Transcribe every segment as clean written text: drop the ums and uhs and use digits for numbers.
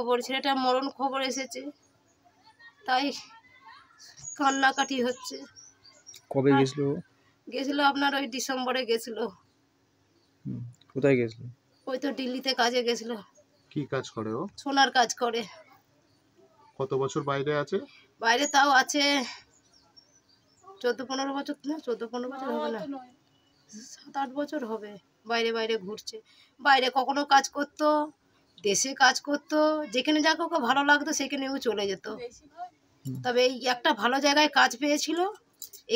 খবর, ছেলেটা মরণ খবর এসেছে, তাই কান্নাকাটি হচ্ছে। কবে গেছিল? গেছিল আপনার ওই ডিসেম্বরে গেছিল। কোথায় গেছিল? ওই তো দিল্লিতে কাজে গেছিল। কি কাজ করে ও? সোনার কাজ করে। কত বছর বাইরে আছে? বাইরে তাও আছে 14-15 বছর, না 14-15 বছর হবে না, 7-8 বছর হবে। বাইরে বাইরে ঘুরছে, বাইরে কখনো কাজ করতো, দেশে কাজ করতো, যেখানে যা ওকে ভালো লাগতো সেখানেও চলে যেত। তবে এই একটা ভালো জায়গায় কাজ পেয়েছিল,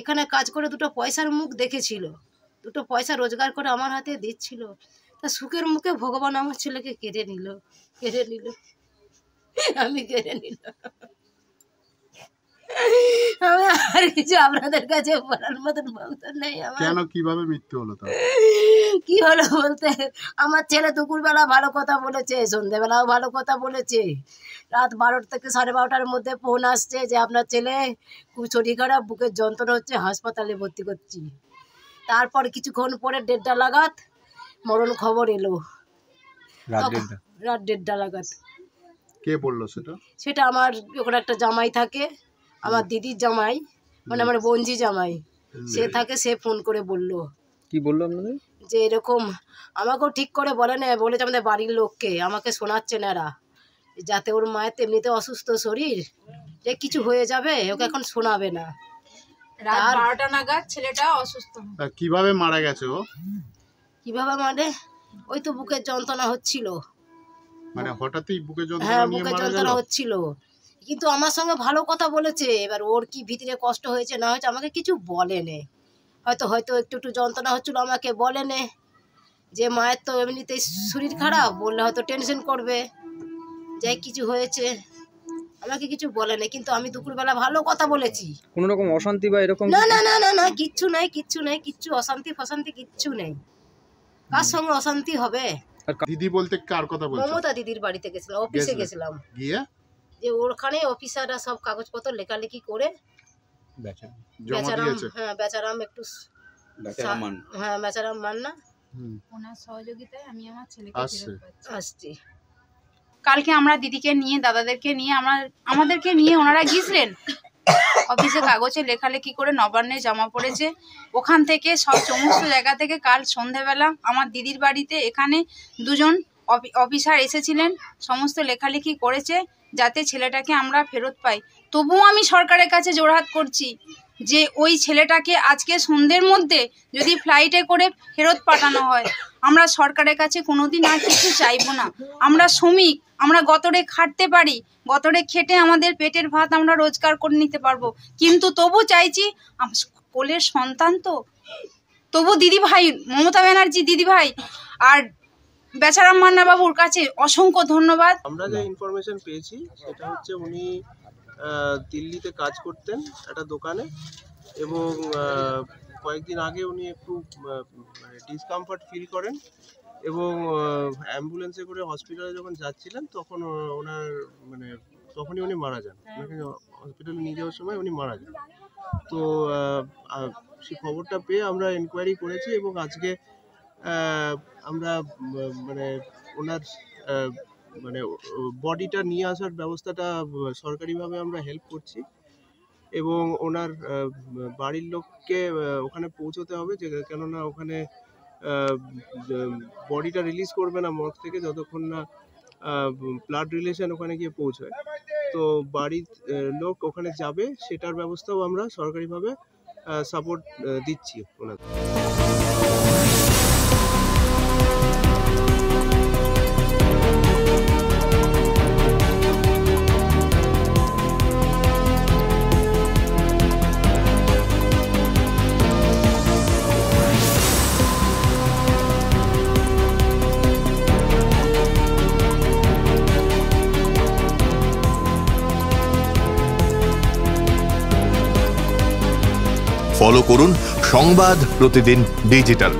এখানে কাজ করে দুটো পয়সার মুখ দেখেছিল, দুটো পয়সা রোজগার করে আমার হাতে দিচ্ছিল। তা সুখের মুখে ভগবান আমার ছেলেকে কেড়ে নিল, আমি কেড়ে নিলাম। আমি আর কিছু আপনাদের কাছে বলার মতন বলতে নেই। কেন, কিভাবে মৃত্যু হলো? তার কি হলো বলতে, আমার ছেলে দুপুরবেলা ভালো কথা বলেছে, সন্ধ্যেবেলাও ভালো কথা বলেছে, রাত 12 থেকে 12:30-র মধ্যে ফোন আসছে যে আপনার ছেলে খুব শরীর খারাপ, বুকের যন্ত্রণা হচ্ছে, হাসপাতালে ভর্তি করছি। তারপর কিছুক্ষণ পরে 1:30 নাগাদ মরণ খবর এলো, রাত 1:30 নাগাদ। কে বললো সেটা? সেটা আমার ওখানে একটা জামাই থাকে, আমার দিদির জামাই, মানে আমার বোনজি জামাই, সে থাকে, সে ফোন করে বললো। কি বললো আপনাদের? যে এরকম, আমাকেও ঠিক করে বলে না, বলেছে আমাদের বাড়ির লোককে, আমাকে শোনাচ্ছে না এরা, যাতে ওর মায়ের এমনিতে অসুস্থ শরীর, যে কিছু হয়ে যাবে, ওকে এখন শোনাবে না। রাত 12টা নাগাদ ছেলেটা অসুস্থ। কিভাবে মারা গেছে ও? কিভাবে মানে, ওই তো বুকের যন্ত্রণা হচ্ছিল, মানে হঠাৎই বুকের যন্ত্রণা? হ্যাঁ বুকের যন্ত্রণা হচ্ছিল, কিন্তু আমার সঙ্গে ভালো কথা বলেছে। এবার ওর কি ভিতরে কষ্ট হয়েছে না হয়েছে আমাকে কিছু বলেনি, হয়তো একটু যন্ত্রণা হচ্ছিল, আমাকে বলেনি যে মায়ের তো এমনিতেই শরীর খারাপ, বললে হয়তো টেনশন করবে যে কিছু হয়েছে, আমাকে কিছু বলেনি। কিন্তু আমি দুপুরবেলা ভালো কথা বলেছি। কোনো রকম অশান্তি বা এরকম? না না না না না, কিচ্ছু নাই, কিচ্ছু অশান্তি ফশান্তি কিচ্ছু নেই। কার সঙ্গে অশান্তি হবে? দিদি বলতে কার কথা বলছো? মমতা দিদির বাড়িতে গেছিলাম, অফিসে গেছিলাম, গিয়ে যে ওখানে অফিসাররা সব কাগজপত্র লেখালেখি করে বেচারাম একটু হ্যাঁ বেচারাম মান না, ওনার সহযোগিতায় আমি আমার ছেলেকে আসছি। কালকে আমরা দিদিকে নিয়ে, দাদাদেরকে নিয়ে, আমাদেরকে নিয়ে ওনারা গিয়েছিলেন অফিসে, কাগজে লেখালেখি করে নবান্নে জমা পড়েছে। ওখান থেকে সমস্ত জায়গা থেকে কাল সন্ধেবেলা আমার দিদির বাড়িতে এখানে 2জন অফিসার এসেছিলেন, সমস্ত লেখালেখি করেছে যাতে ছেলেটাকে আমরা ফেরত পাই। তবুও আমি সরকারের কাছে জোড়হাত করছি যে ওই ছেলেটাকে আজকে সন্ধ্যের মধ্যে যদি ফ্লাইটে করে ফেরত পাঠানো হয়, আমরা সরকারের কাছে কোনোদিন আর কিছু চাইবো না। আমরা শ্রমিক, আমরা গতরে খাটতে পারি, গতরে খেটে আমাদের পেটের ভাত আমরা রোজগার করে নিতে পারবো, কিন্তু তবু চাইছি, কোলের সন্তান তো, তবু দিদিভাই মমতা ব্যানার্জি দিদিভাই আর বেচারাম মান্না বাবুর কাছে অসংখ্য ধন্যবাদ। আমরা যে ইনফরমেশন পেয়েছি সেটা হচ্ছে উনি দিল্লিতে কাজ করতেন একটা দোকানে, এবং কয়েকদিন আগে উনি একটু ডিসকমফর্ট ফিল করেন, এবং অ্যাম্বুলেন্সে করে হসপিটালে যখন যাচ্ছিলেন তখন তখনই উনি মারা যান। হসপিটালে নিয়ে যাওয়ার সময় উনি মারা যান। তো সেই খবরটা পেয়ে আমরা এনকোয়ারি করেছি, এবং আজকে আমরা ওনার বডিটা নিয়ে আসার ব্যবস্থাটা সরকারিভাবে আমরা হেল্প করছি, এবং ওনার বাড়ির লোককে ওখানে পৌঁছতে হবে, কেননা ওখানে বডিটা রিলিজ করবে না মর্গ থেকে যতক্ষণ না ব্লাড রিলেশন ওখানে গিয়ে পৌঁছায়। তো বাড়ির লোক ওখানে যাবে, সেটার ব্যবস্থাও আমরা সরকারিভাবে সাপোর্ট দিচ্ছি ওনাদের। ফলো করুন সংবাদ প্রতিদিন ডিজিটাল।